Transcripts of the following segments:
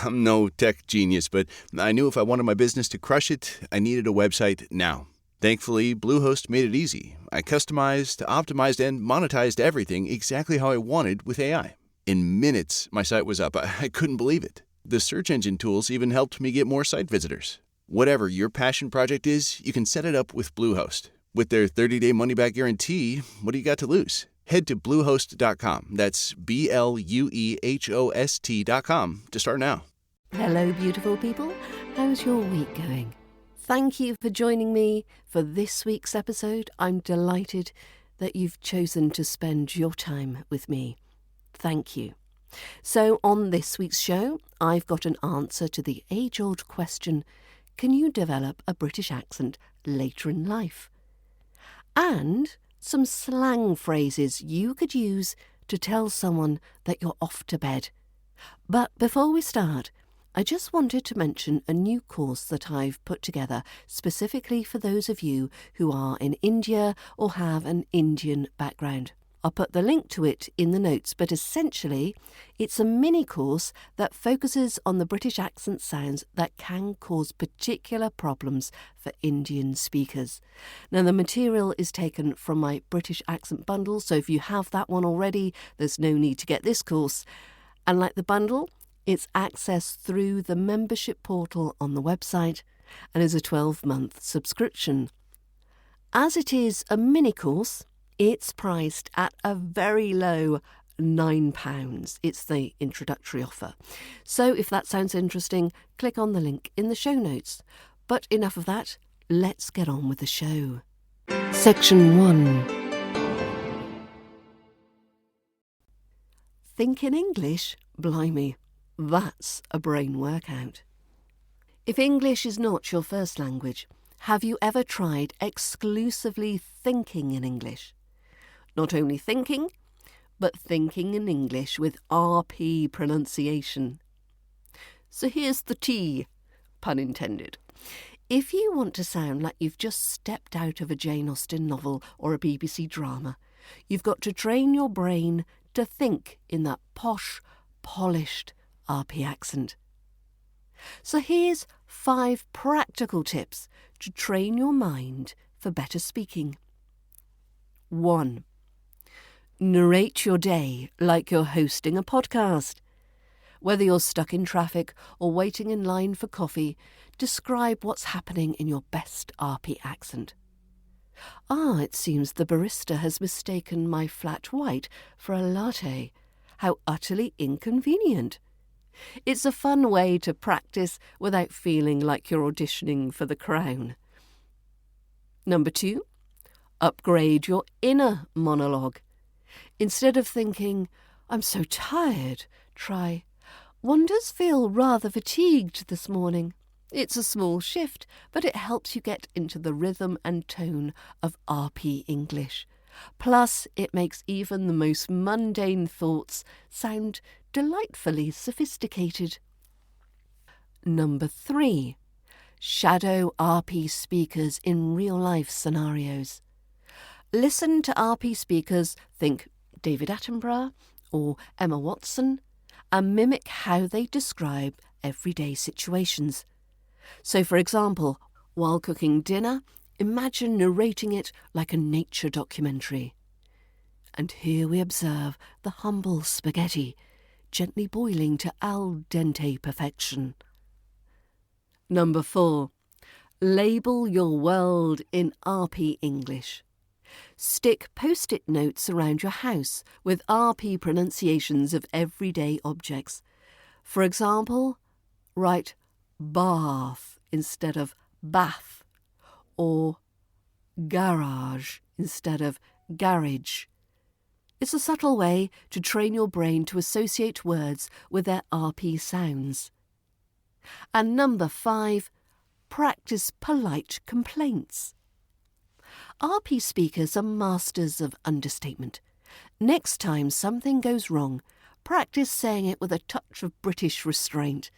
I'm no tech genius, but I knew if I wanted my business to crush it, I needed a website now. Thankfully, Bluehost made it easy. I customized, optimized, and monetized everything exactly how I wanted with AI. In minutes, my site was up. I couldn't believe it. The search engine tools even helped me get more site visitors. Whatever your passion project is, you can set it up with Bluehost. With their 30-day money-back guarantee, what do you got to lose? Head to Bluehost.com. That's BLUEHOST.com to start now. Hello, beautiful people. How's your week going? Thank you for joining me for this week's episode. I'm delighted that you've chosen to spend your time with me. Thank you. So on this week's show, I've got an answer to the age-old question, can you develop a British accent later in life? And some slang phrases you could use to tell someone that you're off to bed. But before we start, I just wanted to mention a new course that I've put together specifically for those of you who are in India or have an Indian background. I'll put the link to it in the notes, but essentially it's a mini course that focuses on the British accent sounds that can cause particular problems for Indian speakers. Now, the material is taken from my British accent bundle, so if you have that one already, there's no need to get this course. And like the bundle, it's accessed through the membership portal on the website and is a 12-month subscription. As it is a mini course, it's priced at a very low £9. It's the introductory offer. So if that sounds interesting, click on the link in the show notes. But enough of that, let's get on with the show. Section 1. Think in English? Blimey, that's a brain workout. If English is not your first language, have you ever tried exclusively thinking in English? Not only thinking, but thinking in English with RP pronunciation. So here's the T, pun intended. If you want to sound like you've just stepped out of a Jane Austen novel or a BBC drama, you've got to train your brain to think in that posh, polished RP accent. So here's 5 practical tips to train your mind for better speaking. 1. Narrate your day like you're hosting a podcast. Whether you're stuck in traffic or waiting in line for coffee, describe what's happening in your best RP accent. It seems the barista has mistaken my flat white for a latte. How utterly inconvenient. It's a fun way to practice without feeling like you're auditioning for the crown. Number 2, upgrade your inner monologue. Instead of thinking, I'm so tired, try, one does feel rather fatigued this morning. It's a small shift, but it helps you get into the rhythm and tone of RP English. Plus, it makes even the most mundane thoughts sound delightfully sophisticated. Number 3, shadow RP speakers in real-life scenarios. Listen to RP speakers, think David Attenborough or Emma Watson, and mimic how they describe everyday situations. So, for example, while cooking dinner, imagine narrating it like a nature documentary. And here we observe the humble spaghetti, gently boiling to al dente perfection. Number 4, label your world in RP English. Stick post-it notes around your house with RP pronunciations of everyday objects. For example, write bath instead of bath, or garage instead of garage. It's a subtle way to train your brain to associate words with their RP sounds. And number 5, practice polite complaints. RP speakers are masters of understatement. Next time something goes wrong, practice saying it with a touch of British restraint.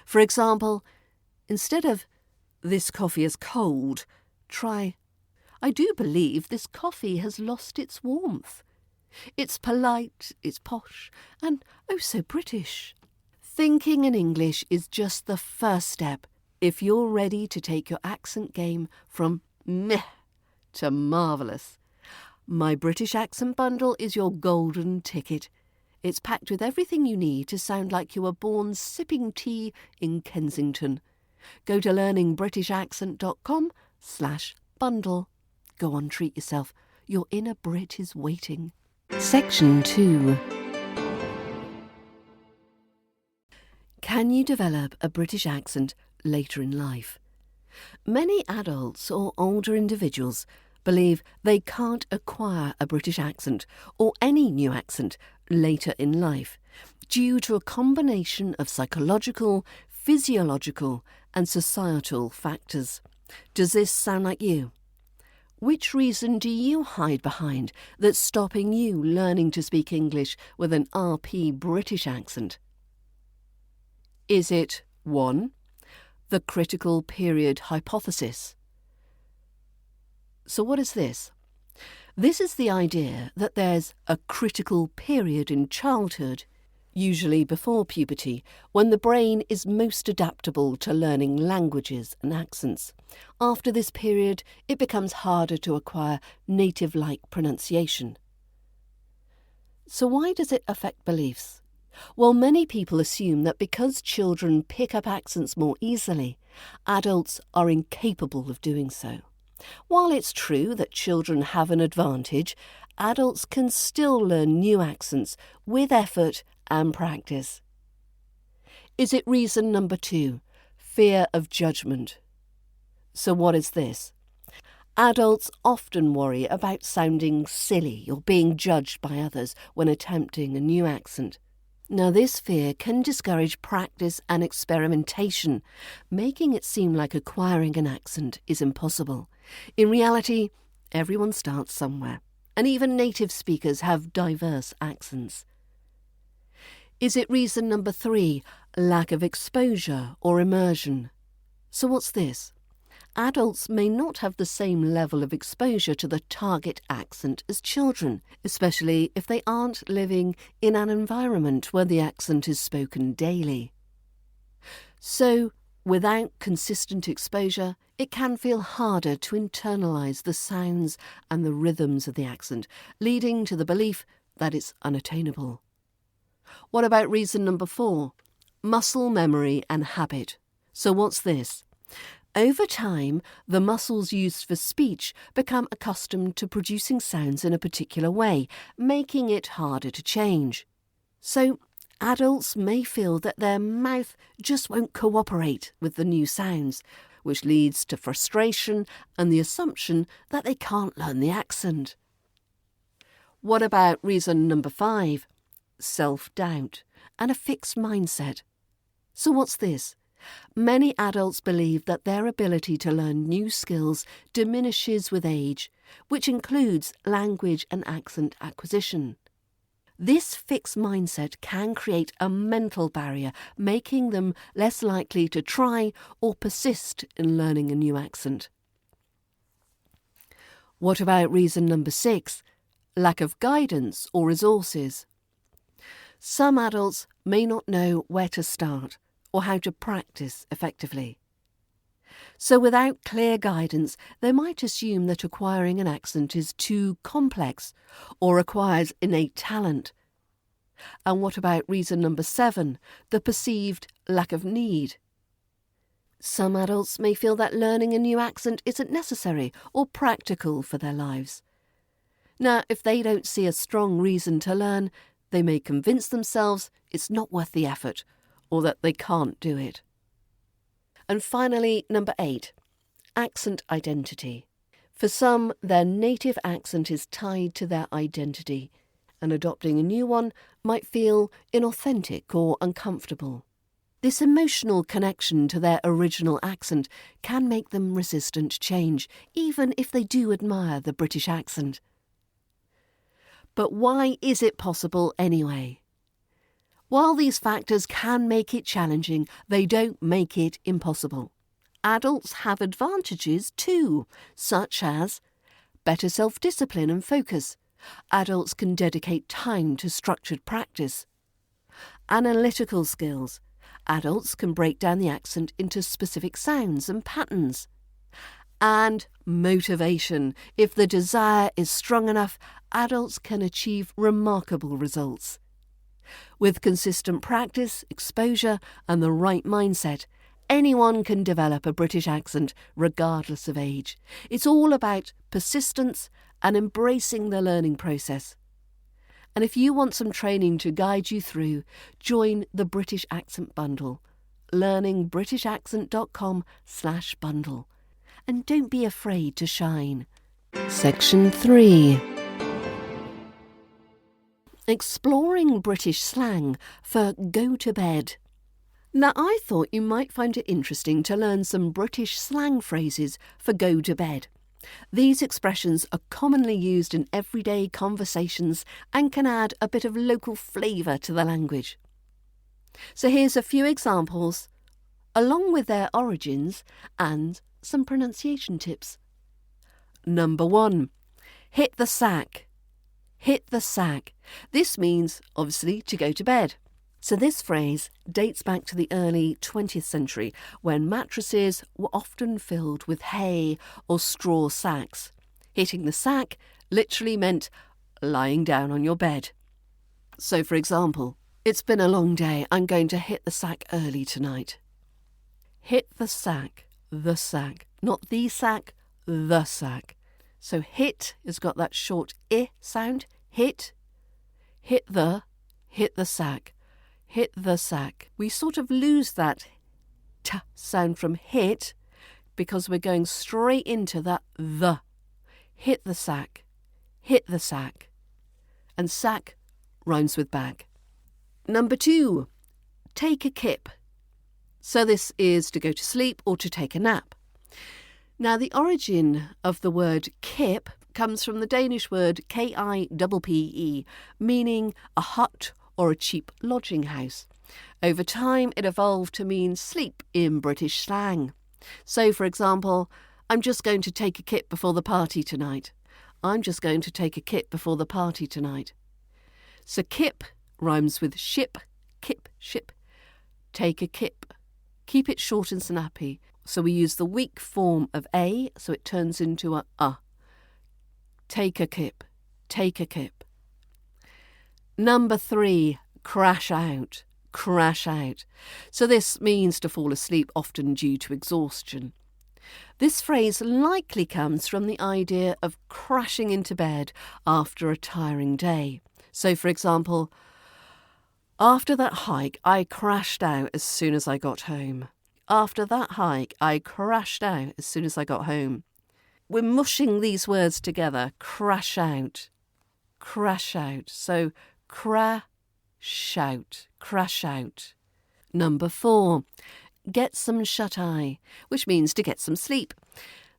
For example, instead of, this coffee is cold, try, I do believe this coffee has lost its warmth. It's polite, it's posh, and oh so British. Thinking in English is just the first step if you're ready to take your accent game from meh to marvellous. My British Accent Bundle is your golden ticket. It's packed with everything you need to sound like you were born sipping tea in Kensington. Go to learningbritishaccent.com/bundle. Go on, treat yourself. Your inner Brit is waiting. Section 2. Can you develop a British accent later in life? Many adults or older individuals believe they can't acquire a British accent or any new accent later in life due to a combination of psychological, physiological and societal factors. Does this sound like you? Which reason do you hide behind that's stopping you learning to speak English with an RP British accent? Is it 1. The critical period hypothesis? So what is this? This is the idea that there's a critical period in childhood, usually before puberty, when the brain is most adaptable to learning languages and accents. After this period, it becomes harder to acquire native-like pronunciation. So why does it affect beliefs? Well, many people assume that because children pick up accents more easily, adults are incapable of doing so. While it's true that children have an advantage, adults can still learn new accents with effort and practice. Is it reason number 2? Fear of judgment. So what is this? Adults often worry about sounding silly or being judged by others when attempting a new accent. Now, this fear can discourage practice and experimentation, making it seem like acquiring an accent is impossible. In reality, everyone starts somewhere, and even native speakers have diverse accents. Is it reason number 3, lack of exposure or immersion? So what's this? Adults may not have the same level of exposure to the target accent as children, especially if they aren't living in an environment where the accent is spoken daily. So, without consistent exposure, it can feel harder to internalise the sounds and the rhythms of the accent, leading to the belief that it's unattainable. What about reason number 4? Muscle memory and habit. So what's this? Over time, the muscles used for speech become accustomed to producing sounds in a particular way, making it harder to change. So, adults may feel that their mouth just won't cooperate with the new sounds, which leads to frustration and the assumption that they can't learn the accent. What about reason number 5? Self-doubt and a fixed mindset. So what's this? Many adults believe that their ability to learn new skills diminishes with age, which includes language and accent acquisition. This fixed mindset can create a mental barrier, making them less likely to try or persist in learning a new accent. What about reason number 6? Lack of guidance or resources. Some adults may not know where to start or how to practice effectively. So without clear guidance, they might assume that acquiring an accent is too complex or requires innate talent. And what about reason number 7, the perceived lack of need? Some adults may feel that learning a new accent isn't necessary or practical for their lives. Now, if they don't see a strong reason to learn, they may convince themselves it's not worth the effort, or that they can't do it. And finally, number 8, accent identity. For some, their native accent is tied to their identity, and adopting a new one might feel inauthentic or uncomfortable. This emotional connection to their original accent can make them resistant to change, even if they do admire the British accent. But why is it possible anyway? While these factors can make it challenging, they don't make it impossible. Adults have advantages too, such as better self-discipline and focus. Adults can dedicate time to structured practice. Analytical skills. adults can break down the accent into specific sounds and patterns. And motivation. If the desire is strong enough, adults can achieve remarkable results. With consistent practice, exposure, and the right mindset, anyone can develop a British accent regardless of age. It's all about persistence and embracing the learning process. And if you want some training to guide you through, join the British Accent Bundle, learningbritishaccent.com/bundle. And don't be afraid to shine. Section 3. Exploring British slang for go to bed. Now, I thought you might find it interesting to learn some British slang phrases for go to bed. These expressions are commonly used in everyday conversations and can add a bit of local flavour to the language. So here's a few examples, along with their origins and some pronunciation tips. Number 1. Hit the sack. Hit the sack. This means, obviously, to go to bed. So this phrase dates back to the early 20th century when mattresses were often filled with hay or straw sacks. Hitting the sack literally meant lying down on your bed. So, for example, it's been a long day. I'm going to hit the sack early tonight. Hit the sack. The sack. Not the sack, the sack. So hit has got that short I sound. Hit. Hit the sack. Hit the sack. We sort of lose that t sound from hit because we're going straight into that the. Hit the sack. Hit the sack. And sack rhymes with bag. Number 2. Take a kip. So this is to go to sleep or to take a nap. Now, the origin of the word kip comes from the Danish word Kippe, meaning a hut or a cheap lodging house. Over time, it evolved to mean sleep in British slang. So, for example, I'm just going to take a kip before the party tonight. I'm just going to take a kip before the party tonight. So kip rhymes with ship, kip, ship. Take a kip. Keep it short and snappy. So we use the weak form of a, so it turns into a. Take a kip. Take a kip. Number 3, crash out. Crash out. So this means to fall asleep, often due to exhaustion. This phrase likely comes from the idea of crashing into bed after a tiring day. So, for example, after that hike, I crashed out as soon as I got home. After that hike, I crashed out as soon as I got home. We're mushing these words together. Crash out. Crash out. So, crash out. Crash out. Number 4. Get some shut-eye, which means to get some sleep.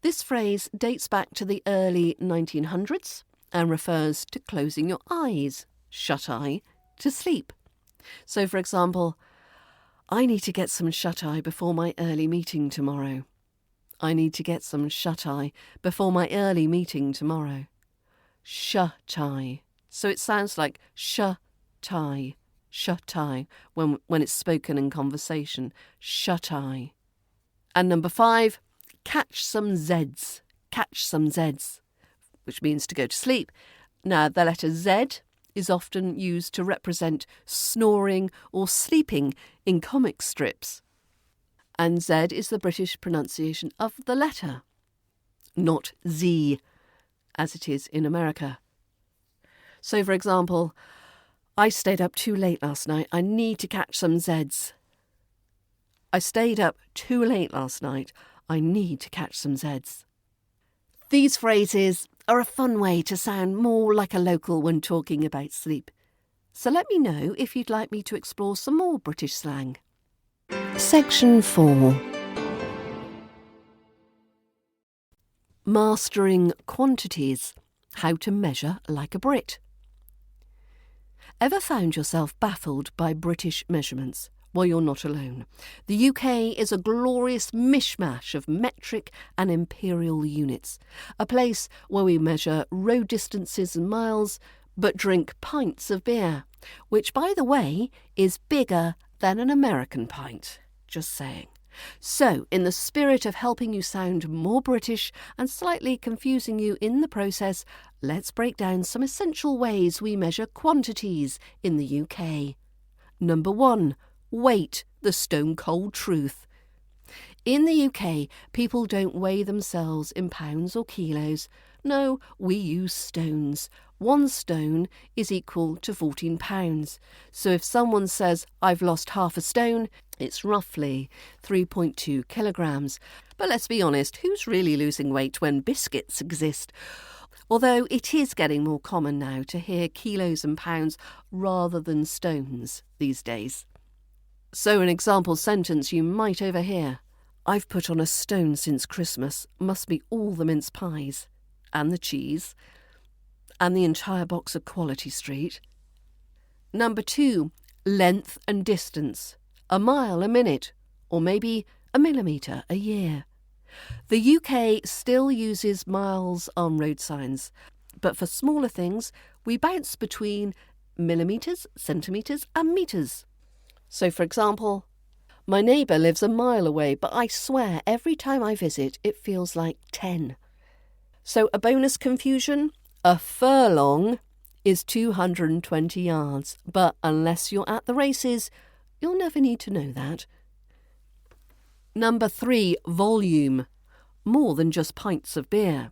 This phrase dates back to the early 1900s and refers to closing your eyes, shut-eye, to sleep. So, for example, I need to get some shut-eye before my early meeting tomorrow. I need to get some shut-eye before my early meeting tomorrow. Shut-eye. So it sounds like shut-eye. Shut-eye when it's spoken in conversation. Shut-eye. And number 5, catch some Zs. Catch some Zs, which means to go to sleep. Now, the letter Z is often used to represent snoring or sleeping in comic strips. And Z is the British pronunciation of the letter, not Z, as it is in America. So, for example, I stayed up too late last night. I need to catch some Zs. I stayed up too late last night. I need to catch some Zs. These phrases are a fun way to sound more like a local when talking about sleep. So let me know if you'd like me to explore some more British slang. Section 4. Mastering quantities. How to measure like a Brit. Ever found yourself baffled by British measurements? Well, you're not alone. The UK is a glorious mishmash of metric and imperial units, a place where we measure road distances and miles, but drink pints of beer, which, by the way, is bigger than an American pint. Just saying. So, in the spirit of helping you sound more British and slightly confusing you in the process, let's break down some essential ways we measure quantities in the UK. Number 1. Weight, the stone-cold truth. In the UK, people don't weigh themselves in pounds or kilos. No, we use stones. 1 stone is equal to 14 pounds. So if someone says, I've lost half a stone, it's roughly 3.2 kilograms. But let's be honest, who's really losing weight when biscuits exist? Although it is getting more common now to hear kilos and pounds rather than stones these days. So an example sentence you might overhear. I've put on a stone since Christmas. Must be all the mince pies. And the cheese. And the entire box of Quality Street. Number 2. Length and distance. A mile a minute. Or maybe a millimetre a year. The UK still uses miles on road signs. But for smaller things, we bounce between millimetres, centimetres and metres. So, for example, my neighbour lives a mile away, but I swear every time I visit it feels like 10. So a bonus confusion, a furlong is 220 yards, but unless you're at the races, you'll never need to know that. Number 3, volume, more than just pints of beer.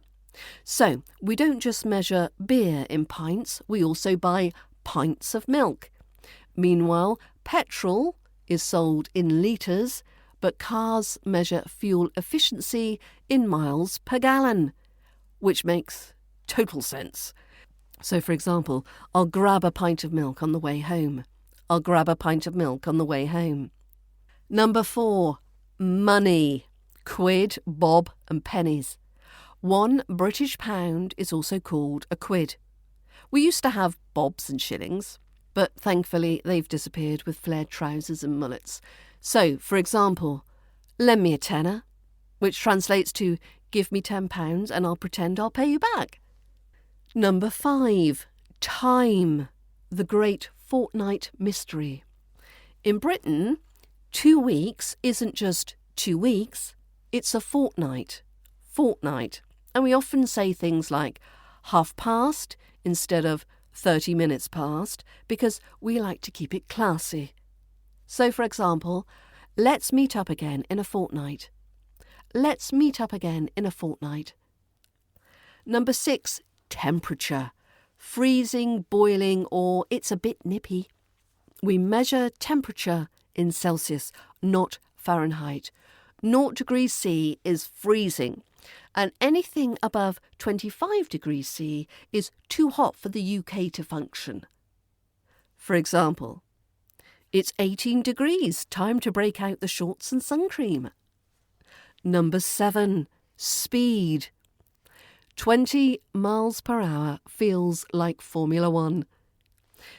So we don't just measure beer in pints, we also buy pints of milk. Meanwhile, petrol is sold in litres, but cars measure fuel efficiency in miles per gallon, which makes total sense. So, for example, I'll grab a pint of milk on the way home. I'll grab a pint of milk on the way home. Number 4, money. Quid, bob and pennies. 1 British pound is also called a quid. We used to have bobs and shillings, but thankfully they've disappeared with flared trousers and mullets. So, for example, lend me a tenner, which translates to give me £10 and I'll pretend I'll pay you back. Number 5, time, the great fortnight mystery. In Britain, 2 weeks isn't just 2 weeks, it's a fortnight. And we often say things like half past instead of 30 minutes past because we like to keep it classy. So, for example, let's meet up again in a fortnight. Let's meet up again in a fortnight. Number 6, temperature. Freezing, boiling, or it's a bit nippy. We measure temperature in Celsius, not Fahrenheit. 0 degrees C is freezing, and anything above 25 degrees C is too hot for the UK to function. For example, it's 18 degrees, time to break out the shorts and sun cream. Number 7, speed. 20 miles per hour feels like Formula 1.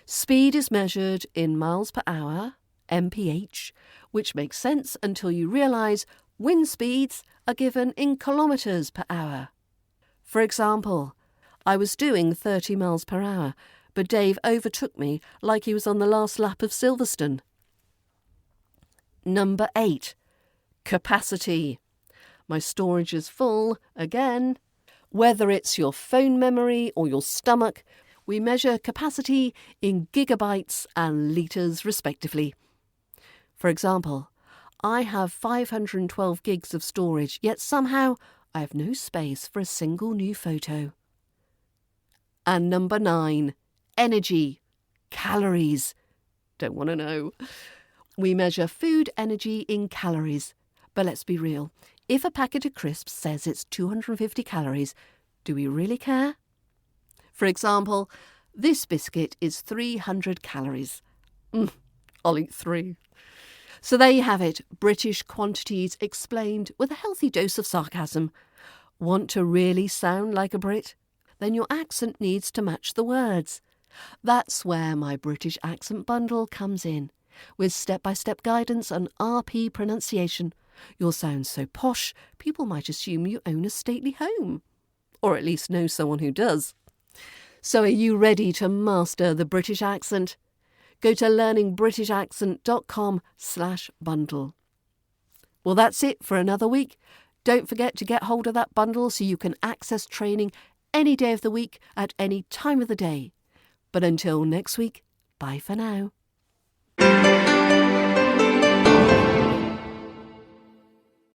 Speed is measured in miles per hour, mph, which makes sense until you realise wind speeds are given in kilometres per hour. For example, I was doing 30 miles per hour, but Dave overtook me like he was on the last lap of Silverstone. Number 8, capacity. My storage is full, again. Whether it's your phone memory or your stomach, we measure capacity in gigabytes and litres respectively. For example, I have 512 gigs of storage, yet somehow I have no space for a single new photo. And number 9, energy, calories. Don't want to know. We measure food energy in calories. But let's be real, if a packet of crisps says it's 250 calories, do we really care? For example, this biscuit is 300 calories. I'll eat 3. So there you have it, British quantities explained with a healthy dose of sarcasm. Want to really sound like a Brit? Then your accent needs to match the words. That's where my British accent bundle comes in, with step-by-step guidance on RP pronunciation. You'll sound so posh, people might assume you own a stately home. Or at least know someone who does. So are you ready to master the British accent? go to learningbritishaccent.com/bundle. Well, that's it for another week. Don't forget to get hold of that bundle so you can access training any day of the week at any time of the day. But until next week, bye for now.